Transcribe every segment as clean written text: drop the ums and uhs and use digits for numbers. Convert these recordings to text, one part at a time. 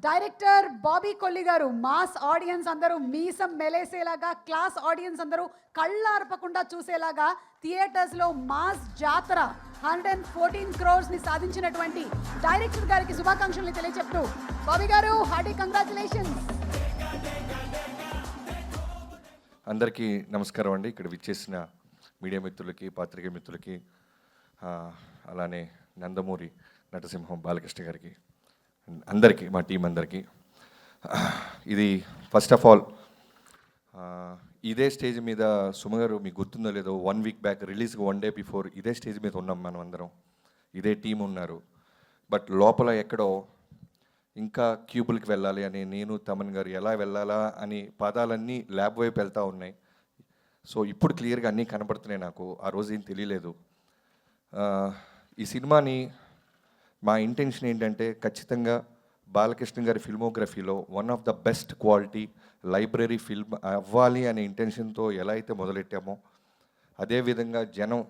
Director Bobby Kolli గారు mass audience అందరూ మీసం మెలేసేలాగా, క్లాస్ ఆడియన్స్ అందరూ కళ్ళార్పకుండా చూసేలాగా థియేటర్స్లో మాస్ జాతర 114 crores ని సాధించినటువంటి డైరెక్టర్ గారికి శుభాకాంక్షలు తెలియజెప్తూ బాబీ గారు హార్టీ కంగ్రాచులేషన్స్. అందరికీ నమస్కారం అండి. ఇక్కడ విచ్చేసిన మీడియా మిత్రులకి, పాత్రికేయ మిత్రులకి, అలానే నందమూరి నటసింహం బాలకృష్ణ గారికి, అందరికీ, మా టీం అందరికీ. ఇది ఫస్ట్ ఆఫ్ ఆల్ ఇదే స్టేజ్ మీద సుమ గారు మీకు గుర్తుందో లేదో 1 week బ్యాక్ రిలీజ్కి 1 day బిఫోర్ ఇదే స్టేజ్ మీద ఉన్నాం మనం అందరం, ఇదే టీం ఉన్నారు. బట్ లోపల ఎక్కడో ఇంకా క్యూబుల్కి వెళ్ళాలి అని నేను తమన్ గారు ఎలా వెళ్ళాలా అని పాదాలన్నీ ల్యాబ్ వైపు వెళ్తూ ఉన్నాయి. సో ఇప్పుడు క్లియర్గా అన్నీ కనపడుతున్నాయి నాకు. ఆ రోజు ఏం తెలియలేదు. ఈ సినిమాని మా ఇంటెన్షన్ ఏంటంటే ఖచ్చితంగా బాలకృష్ణ గారి ఫిల్మోగ్రఫీలో one of the best quality library film అవ్వాలి అనే ఇంటెన్షన్తో ఎలా అయితే మొదలెట్టామో అదేవిధంగా జనం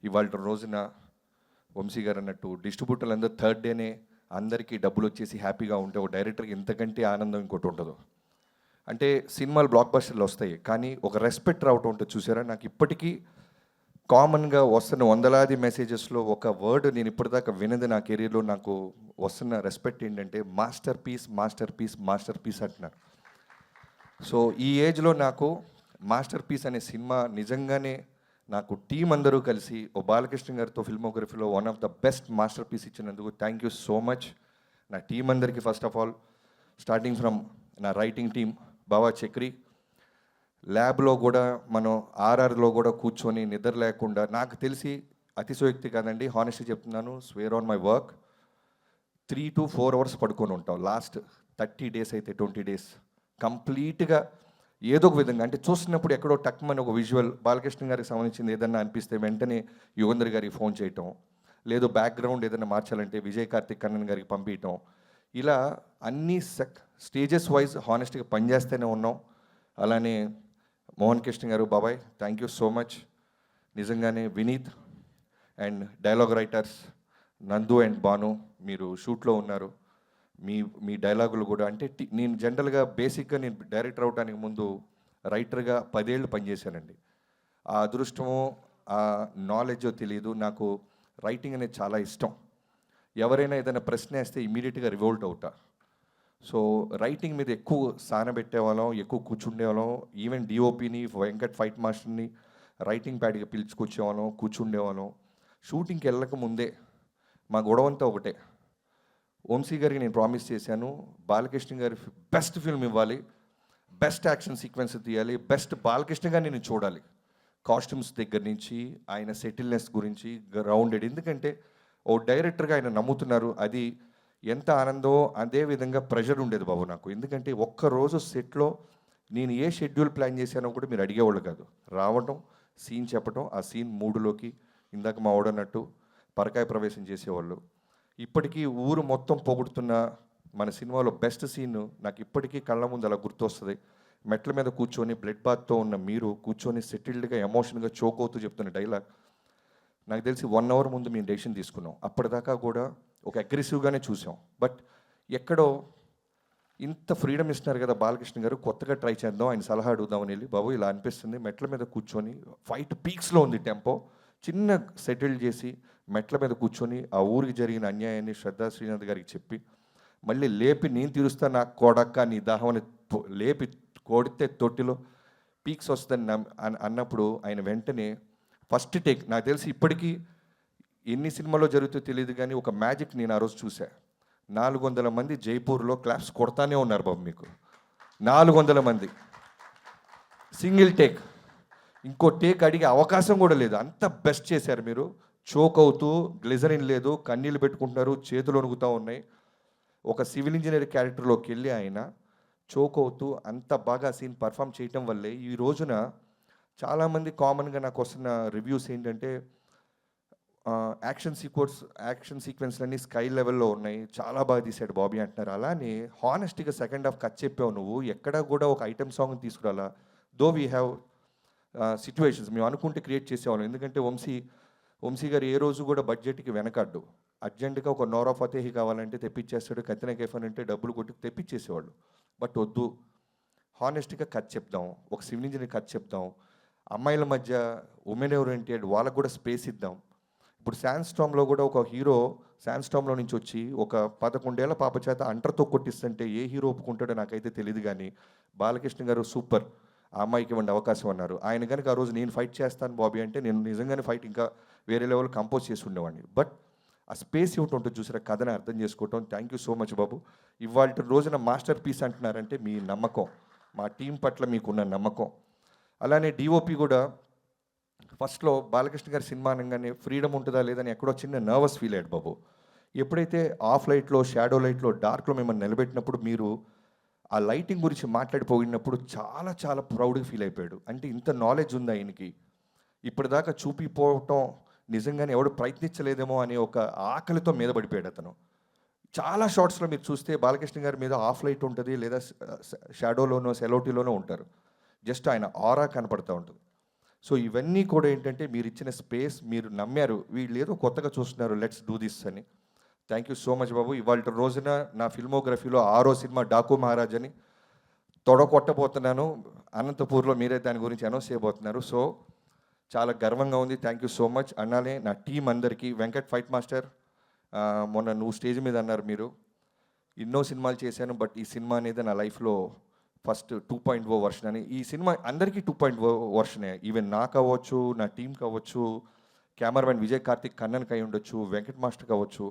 ఇవాళ రోజున వంశీ గారు అన్నట్టు డిస్ట్రిబ్యూటర్లు అందరూ 3rd day అందరికీ డబ్బులు వచ్చేసి హ్యాపీగా ఉంటే ఒక డైరెక్టర్కి ఇంతకంటే ఆనందం ఇంకోటి ఉండదు. అంటే సినిమాలు బ్లాక్ బస్టర్లు వస్తాయి కానీ ఒక రెస్పెక్ట్ రావటం ఉంటుంది చూసారా. నాకు ఇప్పటికీ కామన్గా వస్తున్న వందలాది మెసేజెస్లో ఒక వర్డ్ నేను ఇప్పటిదాకా వినది నా కెరీర్లో నాకు వస్తున్న రెస్పెక్ట్ ఏంటంటే masterpiece, masterpiece, masterpiece అంటున్నారు. సో ఈ ఏజ్లో నాకు మాస్టర్ పీస్ అనే సినిమా నిజంగానే నాకు టీం అందరూ కలిసి ఓ బాలకృష్ణ గారితో ఫిల్మోగ్రఫీలో one of the best masterpiece ఇచ్చినందుకు థ్యాంక్ యూ సో మచ్ నా టీం అందరికీ. First of all starting from నా రైటింగ్ టీం బావా చక్రి, ల్యాబ్లో కూడా మనం ఆర్ఆర్లో కూడా కూర్చొని నిద్ర లేకుండా, నాకు తెలిసి అతిశయోక్తి కాదండి, హానెస్ట్గా చెప్తున్నాను, square on my work, 3 to 4 hours పడుకొని ఉంటాం. లాస్ట్ 30 days అయితే 20 days కంప్లీట్గా ఏదో ఒక విధంగా, అంటే చూస్తున్నప్పుడు ఎక్కడో టక్మని ఒక విజువల్ బాలకృష్ణ గారికి సంబంధించింది ఏదన్నా అనిపిస్తే వెంటనే యుగంధర్ గారికి ఫోన్ చేయటం, లేదు బ్యాక్గ్రౌండ్ ఏదైనా మార్చాలంటే విజయ్ కార్తిక్ కన్నన్ గారికి పంపించటం, ఇలా అన్ని స్టేజెస్ వైజ్ హానెస్ట్గా పనిచేస్తూనే ఉన్నాం. అలానే మోహన్ కృష్ణ గారు, బాబాయ్ థ్యాంక్ యూ సో మచ్. నిజంగానే వినీత్ అండ్ డైలాగ్ రైటర్స్ నందు అండ్ బాను, మీరు షూట్లో ఉన్నారు. మీ డైలాగులు కూడా, అంటే నేను జనరల్గా బేసిక్గా నేను డైరెక్టర్ అవడానికి ముందు రైటర్గా 10 ఏళ్ళు పనిచేశానండి. ఆ అదృష్టమో ఆ నాలెడ్జో తెలియదు, నాకు రైటింగ్ అనేది చాలా ఇష్టం. ఎవరైనా ఏదైనా ప్రశ్న వేస్తే ఇమీడియట్గా రివోల్ట్ అవుతా. సో రైటింగ్ మీద ఎక్కువ సానబెట్టేవాళ్ళం, ఎక్కువ కూర్చుండేవాళ్ళం. ఈవెన్ డిఓపిని, వెంకట్ ఫైట్ మాస్టర్ని రైటింగ్ ప్యాడ్గా పిలుచుకొచ్చేవాళ్ళం, కూర్చుండేవాళ్ళం. షూటింగ్కి వెళ్ళక ముందే మా గొడవంతా ఒకటే, వంశీ గారికి నేను ప్రామిస్ చేశాను, బాలకృష్ణ గారి బెస్ట్ ఫిల్మ్ ఇవ్వాలి, బెస్ట్ యాక్షన్ సీక్వెన్స్ తీయాలి, బెస్ట్ బాలకృష్ణ గారిని నేను చూడాలి. కాస్ట్యూమ్స్ దగ్గర నుంచి ఆయన సెటిల్నెస్ గురించి గ్రౌండెడ్, ఎందుకంటే ఓ డైరెక్టర్గా ఆయన నమ్ముతున్నారు, అది ఎంత ఆనందో అదే విధంగా ప్రెషర్ ఉండేది బాబు నాకు. ఎందుకంటే ఒక్కరోజు సెట్లో నేను ఏ షెడ్యూల్ ప్లాన్ చేశానో కూడా మీరు అడిగేవాళ్ళు కాదు. రావటం, సీన్ చెప్పటం, ఆ సీన్ మూడులోకి ఇందాక మా ఓడన్నట్టు పరకాయ ప్రవేశం చేసేవాళ్ళు. ఇప్పటికీ ఊరు మొత్తం పొగుడుతున్న మన సినిమాలో బెస్ట్ సీన్ నాకు ఇప్పటికీ కళ్ళ ముందు అలా గుర్తొస్తుంది. మెట్ల మీద కూర్చొని బ్లడ్ బాత్తో ఉన్న మీరు కూర్చొని సెటిల్డ్గా ఎమోషన్గా చోక్ అవుతూ చెప్తున్న డైలాగ్, నాకు తెలిసి 1 hour ముందు మేము డెసిషన్ తీసుకున్నాం. అప్పటిదాకా కూడా ఒక అగ్రెసివ్గానే చూసాం. బట్ ఎక్కడో ఇంత ఫ్రీడమ్ ఇస్తున్నారు కదా బాలకృష్ణ గారు, కొత్తగా ట్రై చేద్దాం, ఆయన సలహా అడుగుదామని వెళ్ళి, బాబు ఇలా అనిపిస్తుంది, మెట్ల మీద కూర్చొని ఫైట్ పీక్స్లో ఉంది టెంపో, చిన్న సెటిల్ చేసి మెట్ల మీద కూర్చొని ఆ ఊరికి జరిగిన అన్యాయాన్ని శ్రద్ధా శ్రీనాథ్ గారికి చెప్పి మళ్ళీ లేపి నేను తీరుస్తా నా కొడక్క నీ దాహమని లేపి కొడితే తొట్టిలో పీక్స్ వస్తుందని అన్నప్పుడు ఆయన వెంటనే ఫస్ట్ టేక్, నాకు తెలిసి ఇప్పటికీ ఎన్ని సినిమాలో జరుగుతుందో తెలియదు కానీ ఒక మ్యాజిక్ నేను ఆ రోజు చూసా. 400 మంది జైపూర్లో క్లాప్స్ కొడతానే ఉన్నారు బాబు. మీకు 400 మంది సింగిల్ టేక్, ఇంకో టేక్ అడిగే అవకాశం కూడా లేదు, అంత బెస్ట్ చేశారు మీరు. చోక్ అవుతూ, గ్లిజరిన్ లేదు, కన్నీళ్ళు పెట్టుకుంటున్నారు, చేతులు వణుకుతూ ఉన్నాయి. ఒక సివిల్ ఇంజనీర్ క్యారెక్టర్లోకి వెళ్ళి ఆయన చోక్ అవుతూ అంత బాగా సీన్ పర్ఫామ్ చేయటం వల్లే ఈ రోజున చాలామంది కామన్గా నాకు వస్తున్న రివ్యూస్ ఏంటంటే యాక్షన్ సీక్వెన్స్లన్నీ స్కై లెవెల్లో ఉన్నాయి, చాలా బాగా తీశాడు బాబీ అంటున్నారు. అలానే హానెస్ట్గా సెకండ్ హాఫ్ కట్ చెప్పావు నువ్వు, ఎక్కడా కూడా ఒక ఐటమ్ సాంగ్ తీసుకురాలా. దో వీ హ్యావ్ సిచ్యువేషన్స్ మేము అనుకుంటే క్రియేట్ చేసేవాళ్ళం. ఎందుకంటే వంశీ గారు ఏ రోజు కూడా బడ్జెట్కి వెనకడ్డు. అర్జెంటుగా ఒక నోరా ఫతేహి కావాలంటే తెప్పించేస్తాడు, కత్రినా కైఫ్ అని అంటే డబ్బులు కొట్టి తెప్పించేసేవాళ్ళు. బట్ వద్దు, హానెస్ట్గా కథ చెప్దాం, ఒక సివిల్ ఇంజనీర్ కథ చెప్దాం, అమ్మాయిల మధ్య ఉమెన్ ఓరియంటెడ్ వాళ్ళకు కూడా స్పేస్ ఇద్దాం. ఇప్పుడు శాన్ స్టామ్లో కూడా ఒక హీరో శాన్ స్టామ్లో నుంచి వచ్చి ఒక 11 ఏళ్ల పాప చేత అంటర్తో కొట్టిస్తుంటే ఏ హీరో ఒప్పుకుంటాడో నాకైతే తెలియదు. కానీ బాలకృష్ణ గారు సూపర్, ఆ అమ్మాయికి ఇవ్వండి అవకాశం అన్నారు. ఆయన కనుక ఆ రోజు నేను ఫైట్ చేస్తాను బాబీ అంటే నేను నిజంగానే ఫైట్ ఇంకా వేరే లెవెల్ కంపోజ్ చేసి ఉండేవాడిని. బట్ ఆ స్పేస్ ఇవ్వటం ఉంటుంది చూసారా, కథని అర్థం చేసుకోవటం. థ్యాంక్ యూ సో మచ్ బాబు. ఇవాళ రోజున మాస్టర్ పీస్ అంటున్నారంటే మీ నమ్మకం, మా టీం పట్ల మీకున్న నమ్మకం. అలానే డిఓపి కూడా ఫస్ట్లో బాలకృష్ణ గారి సినిమా అనగానే ఫ్రీడమ్ ఉంటుందా లేదని ఎక్కడో చిన్న నర్వస్ ఫీల్ అయ్యాడు బాబు. ఎప్పుడైతే ఆఫ్ లైట్లో, షాడో లైట్లో, డార్క్లో మిమ్మల్ని నిలబెట్టినప్పుడు మీరు ఆ లైటింగ్ గురించి మాట్లాడిపోయినప్పుడు చాలా చాలా ప్రౌడ్గా ఫీల్ అయిపోయాడు. అంటే ఇంత నాలెడ్జ్ ఉంది ఆయనకి, ఇప్పటిదాకా చూపిపోవటం నిజంగానే ఎవడు ప్రయత్నించలేదేమో అనే ఒక ఆకలితో మీద పడిపోయాడు అతను. చాలా షార్ట్స్లో మీరు చూస్తే బాలకృష్ణ గారి మీద ఆఫ్ లైట్ ఉంటుంది, లేదా షాడోలోనో సెలోటీలోనో ఉంటారు. జస్ట్ ఆయన ఆరా కనపడుతూ ఉంటుంది. సో ఇవన్నీ కూడా ఏంటంటే మీరు ఇచ్చిన స్పేస్, మీరు నమ్మారు, వీళ్ళు ఏదో కొత్తగా చూస్తున్నారు, లెట్స్ డూ దిస్ అని. థ్యాంక్ యూ సో మచ్ బాబు. ఇవాళ రోజున నా ఫిల్మోగ్రఫీలో 6వ సినిమా డాకు మహారాజ్ అని తొడగొట్టబోతున్నాను. అనంతపూర్లో మీరే దాని గురించి అనౌన్స్ చేయబోతున్నారు. సో చాలా గర్వంగా ఉంది. Thank you so much. అన్నాలే నా టీం అందరికీ, వెంకట్ ఫైట్ మాస్టర్, మొన్న నువ్వు స్టేజ్ మీద అన్నారు మీరు ఎన్నో సినిమాలు చేశాను, బట్ ఈ సినిమా అనేది నా లైఫ్లో ఫస్ట్ 2.0 వర్షన్ అని. ఈ సినిమా అందరికీ 2.0 వర్షనే. ఈవెన్ నాకు అవ్వచ్చు, నా టీం కావచ్చు, కెమెరామెన్ విజయ్ కార్తిక్ కన్నన్ కై ఉండొచ్చు, వెంకట్ మాస్టర్ కావచ్చు,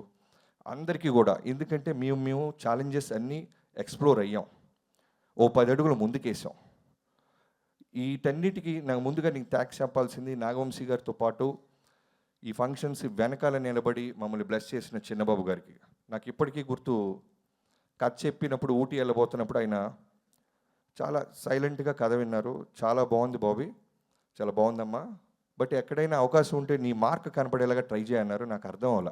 అందరికీ కూడా. ఎందుకంటే మేము ఛాలెంజెస్ అన్నీ ఎక్స్ప్లోర్ అయ్యాం, ఓ 10 అడుగులు ముందుకేసాం. వీటన్నిటికీ నాకు ముందుగా నీకు థ్యాంక్స్ చెప్పాల్సింది నాగవంశీ గారితో పాటు ఈ ఫంక్షన్స్ వెనకాల నిలబడి మమ్మల్ని బ్లెస్ చేసిన చిన్నబాబు గారికి. నాకు ఇప్పటికీ గుర్తు, కథ చెప్పినప్పుడు ఊటీ వెళ్ళబోతున్నప్పుడు ఆయన చాలా సైలెంట్గా కథ విన్నారు. చాలా బాగుంది బాబీ, చాలా బాగుందమ్మా, బట్ ఎక్కడైనా అవకాశం ఉంటే నీ మార్క్ కనపడేలాగా ట్రై చేయన్నారు. నాకు అర్థం అవ్వాల,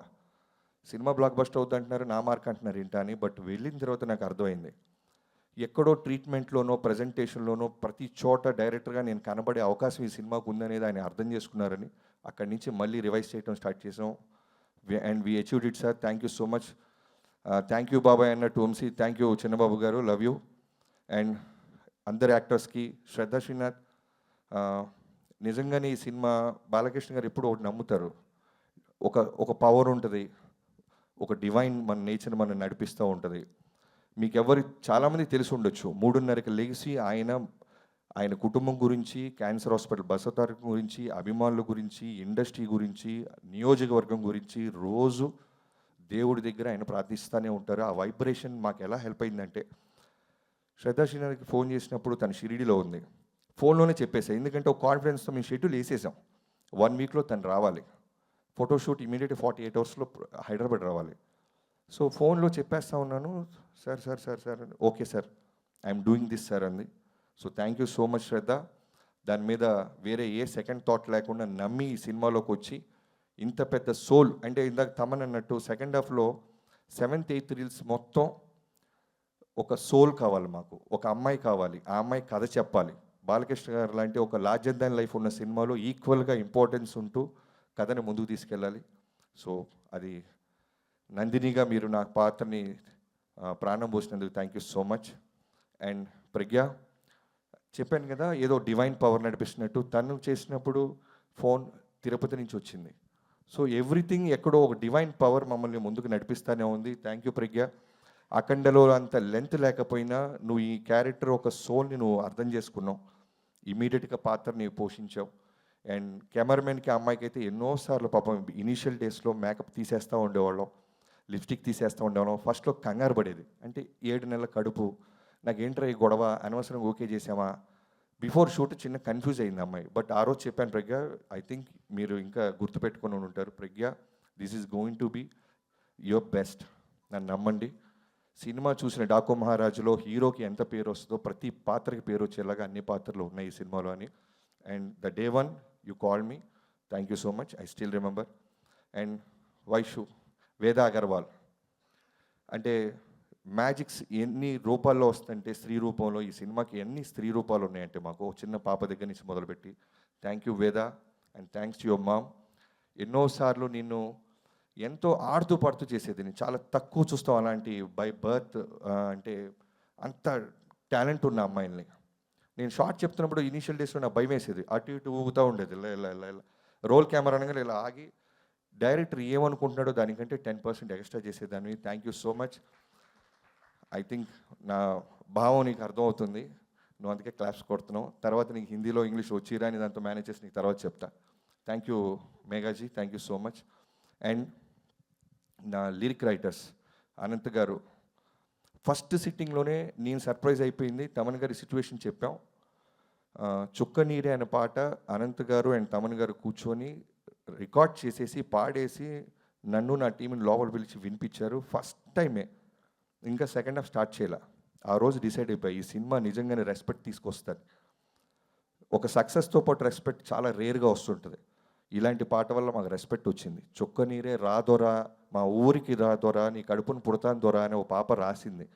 సినిమా బ్లాక్ బస్టర్ అవుతుంది అంటున్నారు, నా మార్క్ అంటున్నారు ఏంటా అని. బట్ వెళ్ళిన తర్వాత నాకు అర్థమైంది, ఎక్కడో ట్రీట్మెంట్లోనో ప్రజెంటేషన్లోనో ప్రతి చోట డైరెక్టర్గా నేను కనబడే అవకాశం ఈ సినిమాకు ఉందనేది ఆయన అర్థం చేసుకున్నారని అక్కడి నుంచి మళ్ళీ రివైజ్ చేయడం స్టార్ట్ చేసాం. And we achieved it sir. Thank you so much. Thank you బాబాయ్ అన్నట్టు వంశీ, థ్యాంక్ యూ చిన్నబాబు గారు, లవ్ యూ. అండ్ అందరు యాక్టర్స్కి, శ్రద్ధా శ్రీనాథ్, నిజంగానే ఈ సినిమా బాలకృష్ణ గారు ఎప్పుడు ఒకటి నమ్ముతారు, ఒక పవర్ ఉంటుంది, ఒక డివైన్ మన నేచర్ మనం నడిపిస్తూ ఉంటుంది. మీకు ఎవరు చాలామంది తెలిసి ఉండొచ్చు, 3:30కి లెగిసి ఆయన కుటుంబం గురించి, క్యాన్సర్ హాస్పిటల్ బసవతారకం గురించి, అభిమానుల గురించి, ఇండస్ట్రీ గురించి, నియోజకవర్గం గురించి రోజు దేవుడి దగ్గర ఆయన ప్రార్థిస్తూనే ఉంటారు. ఆ వైబ్రేషన్ మాకు ఎలా హెల్ప్ అయిందంటే, శ్రద్ధా శ్రీనాథ్కి ఫోన్ చేసినప్పుడు తను షిరిడీలో ఉంది, ఫోన్లోనే చెప్పేసాం. ఎందుకంటే ఒక కాన్ఫిడెన్స్తో మేము షెడ్యూల్ వేసేసాం, 1 వీక్లో తను రావాలి, ఫోటోషూట్ ఇమీడియట్ 48 అవర్స్లో హైదరాబాద్ రావాలి. సో ఫోన్లో చెప్పేస్తా ఉన్నాను, sir okay sir, I'm doing this sir అంది. So thank you so much Shraddha. దాని మీద వేరే ఏ సెకండ్ థాట్ లేకుండా నమ్మి ఈ సినిమాలోకి వచ్చి ఇంత పెద్ద సోల్, అంటే ఇందాక తమన్ అన్నట్టు సెకండ్ హాఫ్లో 7th 8th రీల్స్ మొత్తం ఒక సోల్ కావాలి మాకు, ఒక అమ్మాయి కావాలి, ఆ అమ్మాయి కథ చెప్పాలి. బాలకృష్ణ గారు లాంటి ఒక లార్జర్ దాన్ లైఫ్ ఉన్న సినిమాలో ఈక్వల్గా ఇంపార్టెన్స్ ఉంటూ కథని ముందుకు తీసుకెళ్ళాలి. సో అది నందినిగా మీరు నా పాత్రని ప్రాణం పోసినందుకు thank you so much. And Pragya, చెప్పాను కదా ఏదో డివైన్ పవర్ నడిపిస్తున్నట్టు, తను చేసినప్పుడు ఫోన్ తిరుపతి నుంచి వచ్చింది. సో ఎవ్రీథింగ్ ఎక్కడో ఒక డివైన్ పవర్ మమ్మల్ని ముందుకు నడిపిస్తూనే ఉంది. థ్యాంక్ యూ ప్రజ్ఞ. అఖండలో అంత లెంత్ లేకపోయినా నువ్వు ఈ క్యారెక్టర్ ఒక సోల్ని నువ్వు అర్థం చేసుకున్నావు, ఇమీడియట్గా పాత్రని పోషించావు. అండ్ కెమెరామెన్కి అమ్మాయికి అయితే ఎన్నోసార్లు పాపం ఇనీషియల్ డేస్లో మేకప్ తీసేస్తూ ఉండేవాళ్ళం, లిప్స్టిక్ తీసేస్తూ ఉండేవాళ్ళం. ఫస్ట్లో కంగారు పడేది, అంటే 7 నెలల కడుపు, నాకేంట్రా ఈ గొడవ, అనవసరంగా ఓకే చేసామా, బిఫోర్ షూట్ చిన్న కన్ఫ్యూజ్ అయింది అమ్మాయి. బట్ ఆ రోజు చెప్పాను, ప్రజ్ఞ ఐ థింక్ మీరు ఇంకా గుర్తుపెట్టుకొని ఉంటారు, Pragya this is going to be your best, నన్ను నమ్మండి. సినిమా చూసిన డాకు మహారాజులో హీరోకి ఎంత పేరు వస్తుందో ప్రతి పాత్రకి పేరు వచ్చేలాగా అన్ని పాత్రలు ఉన్నాయి ఈ సినిమాలో అని. And the day 1 you call me, thank you so much, I still remember. And Vaishu, వేద అగర్వాల్, అంటే మ్యాజిక్స్ ఎన్ని రూపాల్లో వస్తుందంటే స్త్రీ రూపంలో, ఈ సినిమాకి ఎన్ని స్త్రీ రూపాలు ఉన్నాయంటే మాకు చిన్న పాప దగ్గర నుంచి మొదలుపెట్టి. థ్యాంక్ యూ వేద, and thanks to your mom. ఎన్నోసార్లు నిన్ను ఎంతో ఆడుతూ పాడుతూ చేసేది. నేను చాలా తక్కువ చూస్తాం అలాంటి బై బర్త్ అంటే అంత టాలెంట్ ఉన్న అమ్మాయిల్ని. నేను షార్ట్ చెప్తున్నప్పుడు ఇనీషియల్ డేస్లో నాకు భయం వేసేది. అటు ఇటు ఊగుతూ ఉండేది. ఇలా ఇలా ఇలా ఇలా రోల్ కెమెరా అనగానే ఇలా ఆగి డైరెక్టర్ ఏమనుకుంటున్నాడో దానికంటే 10% ఎక్స్ట్రా చేసేదాన్ని. Thank you so much. I think నా భావం నీకు అర్థమవుతుంది. నువ్వు అందుకే క్లాప్స్ కొడుతున్నావు. తర్వాత నీకు హిందీలో ఇంగ్లీష్ వచ్చిరా అని దాంతో మేనేజ్ చేసి నీకు తర్వాత చెప్తా. Thank you Meghaji, thank you so much. And నా లిరిక్ రైటర్స్ అనంత్ గారు, ఫస్ట్ సిట్టింగ్లోనే నేను సర్ప్రైజ్ అయిపోయింది. తమన్ గారి సిచ్యువేషన్ చెప్పాం. చుక్క నీరే అనే పాట అనంత్ గారు అండ్ తమన్ గారు కూర్చొని రికార్డ్ చేసేసి పాడేసి నన్ను నా టీంని లోపల పిలిచి వినిపించారు. ఫస్ట్ టైమే, ఇంకా సెకండ్ హాఫ్ స్టార్ట్ చేయాల. ఆ రోజు డిసైడ్ అయిపోయి ఈ సినిమా నిజంగానే రెస్పెక్ట్ తీసుకొస్తుంది. ఒక సక్సెస్తో పాటు రెస్పెక్ట్ చాలా రేర్గా వస్తుంటుంది. ఇలాంటి పాట వల్ల మాకు రెస్పెక్ట్ వచ్చింది. చుక్క నీరే రాదొరా, మా ఊరికి రాదొరా, నీ కడుపును పుడతాను దొరా అని ఓ పాప రాసింది.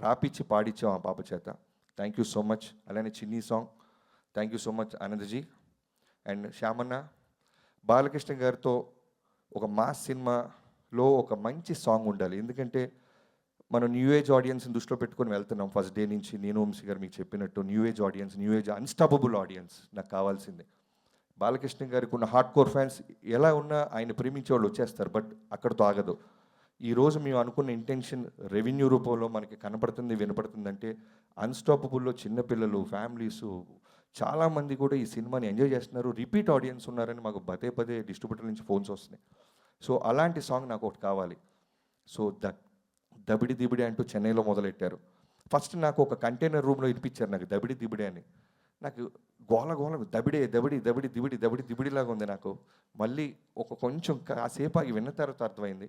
రాపిచ్చి పాడిచ్చాం ఆ పాప చేత. Thank you so much. అలానే చిన్ని song thank you so much Anandji. And శ్యామన్న, బాలకృష్ణ గారితో ఒక మాస్ సినిమాలో ఒక మంచి సాంగ్ ఉండాలి. ఎందుకంటే మనం న్యూ ఏజ్ ఆడియన్స్ని దృష్టిలో పెట్టుకొని వెళ్తున్నాం. ఫస్ట్ డే నుంచి నేను వంశీ గారు మీకు చెప్పినట్టు new age audience, new age unstoppable audience నాకు కావాల్సిందే. బాలకృష్ణ గారికి ఉన్న హార్డ్ కోర్ ఫ్యాన్స్ ఎలా ఉన్నా ఆయన ప్రేమించే వాళ్ళు వచ్చేస్తారు. బట్ అక్కడితో ఆగదు. ఈరోజు మేము అనుకున్న ఇంటెన్షన్ రెవెన్యూ రూపంలో మనకి కనపడుతుంది, వినపడుతుందంటే అన్స్టాపబుల్లో చిన్నపిల్లలు, ఫ్యామిలీసు చాలామంది కూడా ఈ సినిమాని ఎంజాయ్ చేస్తున్నారు. రిపీట్ ఆడియన్స్ ఉన్నారని మాకు పదే పదే డిస్ట్రిబ్యూటర్ నుంచి ఫోన్స్ వస్తున్నాయి. సో అలాంటి సాంగ్ నాకు ఒకటి కావాలి. సో దబిడి దిబిడి అంటూ చెన్నైలో మొదలెట్టారు. ఫస్ట్ నాకు ఒక కంటైనర్ రూమ్లో ఇప్పించారు నాకు దబిడి దిబిడి అని. నాకు గోల గోల దబిడే దబిడి దబిడి దిబిడి దబిడి దిబిడిలాగా ఉంది నాకు. మళ్ళీ ఒక కొంచెం కాసేపు ఆగి విన్న తర్వాత అర్థమైంది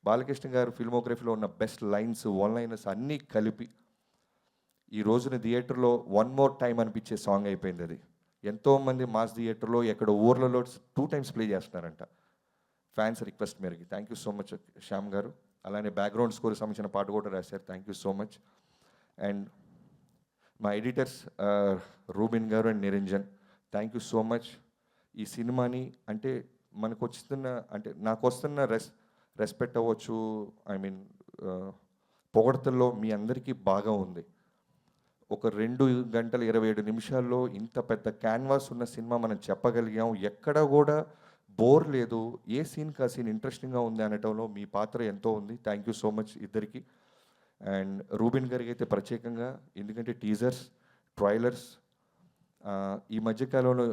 బాలకృష్ణ గారు ఫిల్మోగ్రఫీలో ఉన్న బెస్ట్ లైన్స్, వన్ లైనర్స్ అన్నీ కలిపి ఈ రోజున థియేటర్లో వన్ మోర్ టైం అనిపించే సాంగ్ అయిపోయింది అది. ఎంతోమంది మాస్ థియేటర్లో ఎక్కడ ఊర్లలో 2 times ప్లే చేస్తున్నారంట ఫ్యాన్స్ రిక్వెస్ట్ మేరకి. Thank you so much Shyam గారు. అలానే బ్యాక్గ్రౌండ్ స్కోర్ సంబంధించిన పాట కూడా రాశారు. Thank you so much. And మా ఎడిటర్స్ రూబిన్ గారు and Niranjan, thank you so much. ఈ సినిమాని అంటే మనకు వస్తున్న అంటే నాకు వస్తున్న రెస్పెక్ట్ అవ్వచ్చు, ఐ మీన్ పొగడతల్లో మీ అందరికీ బాగా ఉంది. ఒక 2 గంటల 27 నిమిషాల్లో ఇంత పెద్ద క్యాన్వాస్ ఉన్న సినిమా మనం చెప్పగలిగాం. ఎక్కడ కూడా బోర్ లేదు. ఏ సీన్ కా సీన్ ఇంట్రెస్టింగ్గా ఉంది అనటంలో మీ పాత్ర ఎంతో ఉంది. థ్యాంక్ యూ సో మచ్ ఇద్దరికి. అండ్ రూబిన్ గారికి అయితే ప్రత్యేకంగా, ఎందుకంటే టీజర్స్, ట్రైలర్స్ ఈ మధ్యకాలంలో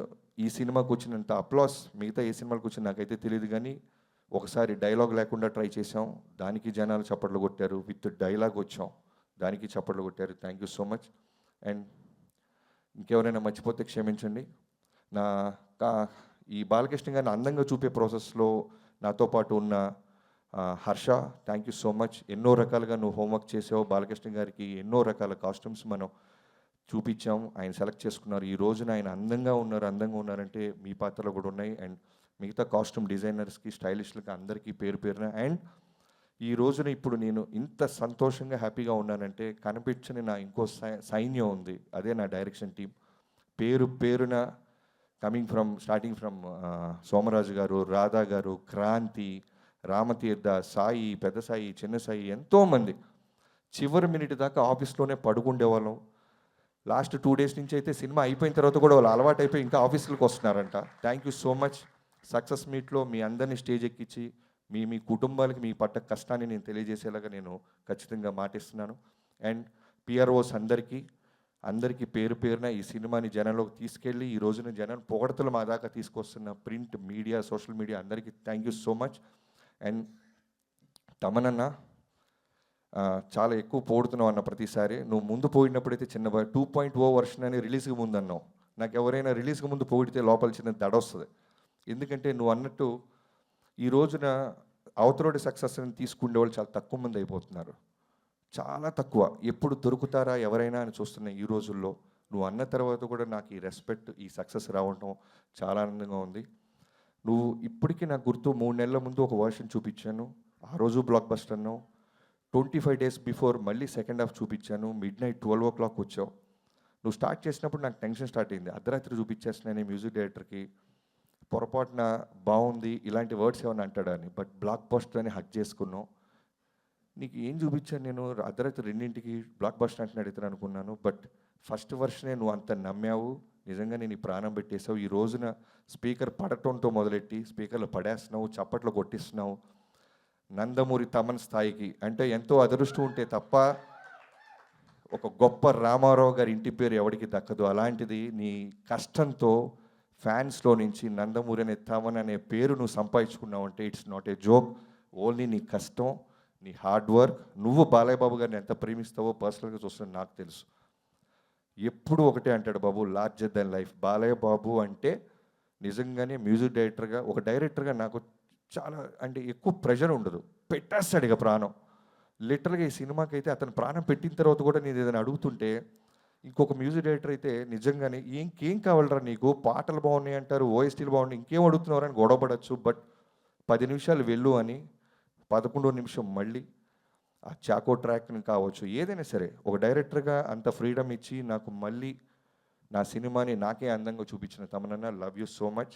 ఈ సినిమాకు వచ్చినంత అప్లాస్ మిగతా ఏ సినిమాలకు వచ్చిన నాకైతే తెలియదు. కానీ ఒకసారి డైలాగ్ లేకుండా ట్రై చేసాం, దానికి జనాలు చప్పట్లు కొట్టారు. విత్ డైలాగ్ వచ్చాం, దానికి చప్పట్లు కొట్టారు. Thank you so much. And ఇంకెవరైనా మర్చిపోతే క్షమించండి. ఈ బాలకృష్ణ గారిని అందంగా చూపే ప్రాసెస్లో నాతో పాటు ఉన్న Harsha, thank you so much. ఎన్నో రకాలుగా నువ్వు హోంవర్క్ చేసావు. బాలకృష్ణ గారికి ఎన్నో రకాల కాస్ట్యూమ్స్ మనం చూపించాం, ఆయన సెలెక్ట్ చేసుకున్నారు. ఈ రోజున ఆయన అందంగా ఉన్నారంటే మీ పాత్రలు కూడా ఉన్నాయి. అండ్ మిగతా కాస్ట్యూమ్ డిజైనర్స్కి, స్టైలిస్టులకి అందరికీ పేరు పేరున. అండ్ ఈ రోజున ఇప్పుడు నేను ఇంత సంతోషంగా హ్యాపీగా ఉన్నానంటే కనిపించని నా ఇంకో సైన్యం ఉంది, అదే నా డైరెక్షన్ టీం. పేరున స్టార్టింగ్ ఫ్రమ్ సోమరాజు గారు, రాధా గారు, క్రాంతి, రామతీర్థ, సాయి, పెద్ద సాయి, చిన్న సాయి, ఎంతోమంది చివరి మినిట్ దాకా ఆఫీస్లోనే పడుకుండేవాళ్ళం. లాస్ట్ 2 days నుంచి అయితే సినిమా అయిపోయిన తర్వాత కూడా వాళ్ళు అలవాటు అయిపోయి ఇంకా ఆఫీసులకు వస్తున్నారంట. Thank you so much. Success మీట్లో మీ అందరినీ స్టేజ్ ఎక్కించి మీ కుటుంబాలకి మీ పట్ట కష్టాన్ని నేను తెలియజేసేలాగా నేను ఖచ్చితంగా మాటిస్తున్నాను. అండ్ పిఆర్ఓస్ అందరికీ పేరున ఈ సినిమాని జనంలోకి తీసుకెళ్ళి ఈ రోజున జనం పొగడతలు మా దాకా తీసుకొస్తున్న ప్రింట్ మీడియా, సోషల్ మీడియా అందరికీ thank you so much. And తమనన్న, చాలా ఎక్కువ పోడుతున్నావు అన్న ప్రతిసారి. నువ్వు ముందు పోయినప్పుడైతే చిన్న 2.0 వర్షన్ అని రిలీజ్కి ముందు అన్నావు. నాకు ఎవరైనా రిలీజ్కి ముందు పోయితే లోపల చిన్న దడ వస్తుంది. ఎందుకంటే నువ్వు అన్నట్టు ఈ రోజున అవతలోడి సక్సెస్ని తీసుకునే వాళ్ళు చాలా తక్కువ మంది అయిపోతున్నారు, చాలా తక్కువ. ఎప్పుడు దొరుకుతారా ఎవరైనా అని చూస్తున్నాయి ఈ రోజుల్లో. నువ్వు అన్న తర్వాత కూడా నాకు ఈ రెస్పెక్ట్, ఈ సక్సెస్ రావటం చాలా ఆనందంగా ఉంది. నువ్వు ఇప్పటికీ నాకు గుర్తు 3 నెలల ముందు ఒక వర్షన్ చూపించాను, ఆ రోజు బ్లాక్ బస్టర్ అన్నావు. 25 days బిఫోర్ మళ్ళీ సెకండ్ హాఫ్ చూపించాను, midnight 12 o'clock వచ్చావు. నువ్వు స్టార్ట్ చేసినప్పుడు నాకు టెన్షన్ స్టార్ట్ అయింది. అర్ధరాత్రి చూపించేస్తున్నాను మ్యూజిక్ డైరెక్టర్కి, పొరపాటున బాగుంది ఇలాంటి వర్డ్స్ ఏమైనా అంటాడా అని. బట్ బ్లాక్ బస్టర్ అని హక్ చేసుకున్నాం. నీకు ఏం చూపించాను నేను అర్ధరాత్రి 2ంటికి బ్లాక్ బస్టర్ అంటే అడుగుతాను అనుకున్నాను. బట్ ఫస్ట్ వర్షనే నువ్వు అంత నమ్మావు, నిజంగా నేను ఈ ప్రాణం పెట్టేసావు. ఈ రోజున స్పీకర్ పడటంతో మొదలెట్టి స్పీకర్లో పడేస్తున్నావు, చప్పట్లు కొట్టిస్తున్నావు. నందమూరి తమన్ స్థాయికి అంటే ఎంతో అదృష్టం ఉంటే తప్ప ఒక గొప్ప రామారావు గారి ఇంటి పేరు ఎవరికి దక్కదు. అలాంటిది నీ కష్టంతో ఫ్యాన్స్లో నుంచి నందమూరి అనే తమన్ అనే పేరు నువ్వు సంపాదించుకున్నావు అంటే it's not a joke. Only నీ కష్టం, నీ హార్డ్ వర్క్. నువ్వు బాలయ్య బాబు గారిని ఎంత ప్రేమిస్తావో పర్సనల్గా చూస్తున్నా నాకు తెలుసు. ఎప్పుడు ఒకటే అంటాడు బాబు, larger than life. Balayya Babu అంటే నిజంగానే మ్యూజిక్ డైరెక్టర్గా ఒక డైరెక్టర్గా నాకు చాలా అంటే ఎక్కువ ప్రెషర్ ఉండదు. పెట్టేస్తాడు ఇక ప్రాణం. లిటరల్గా ఈ సినిమాకి అయితే అతను ప్రాణం పెట్టిన తర్వాత కూడా నేను ఏదైనా అడుగుతుంటే ఇంకొక మ్యూజిక్ డైరెక్టర్ అయితే నిజంగానే ఇంకేం కావాలరా నీకు, పాటలు బాగున్నాయి అంటారు, ఓఎస్టీలు బాగున్నాయి, ఇంకేం అడుగుతున్నారు అని గొడవపడచ్చు. బట్ 10 నిమిషాలు వెళ్ళు అని 11వ నిమిషం మళ్ళీ ఆ చాకో ట్రాక్ని కావచ్చు ఏదైనా సరే ఒక డైరెక్టర్గా అంత ఫ్రీడమ్ ఇచ్చి నాకు మళ్ళీ నా సినిమాని నాకే అందంగా చూపించిన తమనన్న, love you so much.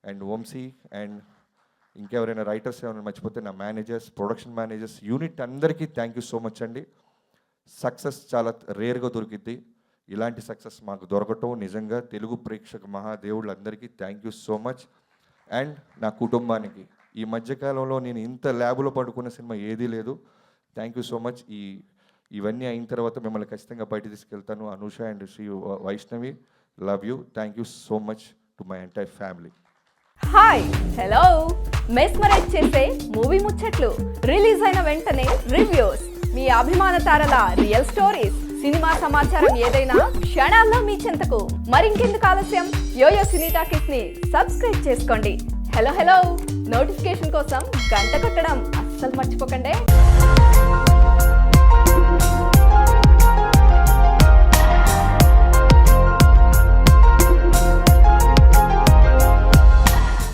And Vamshi and ఇంకెవరైనా రైటర్స్ ఏమైనా మర్చిపోతే నా మేనేజర్స్, ప్రొడక్షన్ మేనేజర్స్, యూనిట్ అందరికీ థ్యాంక్ యూ సో మచ్ అండి. సక్సెస్ చాలా రేర్గా దొరికిద్ది. ఇలాంటి సక్సెస్ మాకు దొరకటం నిజంగా తెలుగు ప్రేక్షక మహాదేవుళ్ళందరికీ thank you so much. And నా కుటుంబానికి ఈ మధ్యకాలంలో నేను ఇంత ల్యాబ్లో పడుకున్న సినిమా ఏదీ లేదు. Thank you so much. ఇవన్నీ అయిన తర్వాత మిమ్మల్ని ఖచ్చితంగా బయట తీసుకెళ్తాను. Anusha and Sri Vaishnavi, love you. Thank you so much to my entire family. Hi hello mesmerize చేసే మూవీ ముచ్చట్లు, రిలీజ్ అయిన వెంటనే రివ్యూస్, మీ అభిమాన తారల రియల్ స్టోరీస్, సినిమా సమాచారం ఏదైనా క్షణాల్లో మీ చెంతకు. మరింకెందుకు ఆలస్యం, యోయో సినీ టాకీస్ ని సబ్స్క్రైబ్ చేసుకోండి. హలో నోటిఫికేషన్ కోసం గంట కొట్టడం అస్సలు మర్చిపోకండి.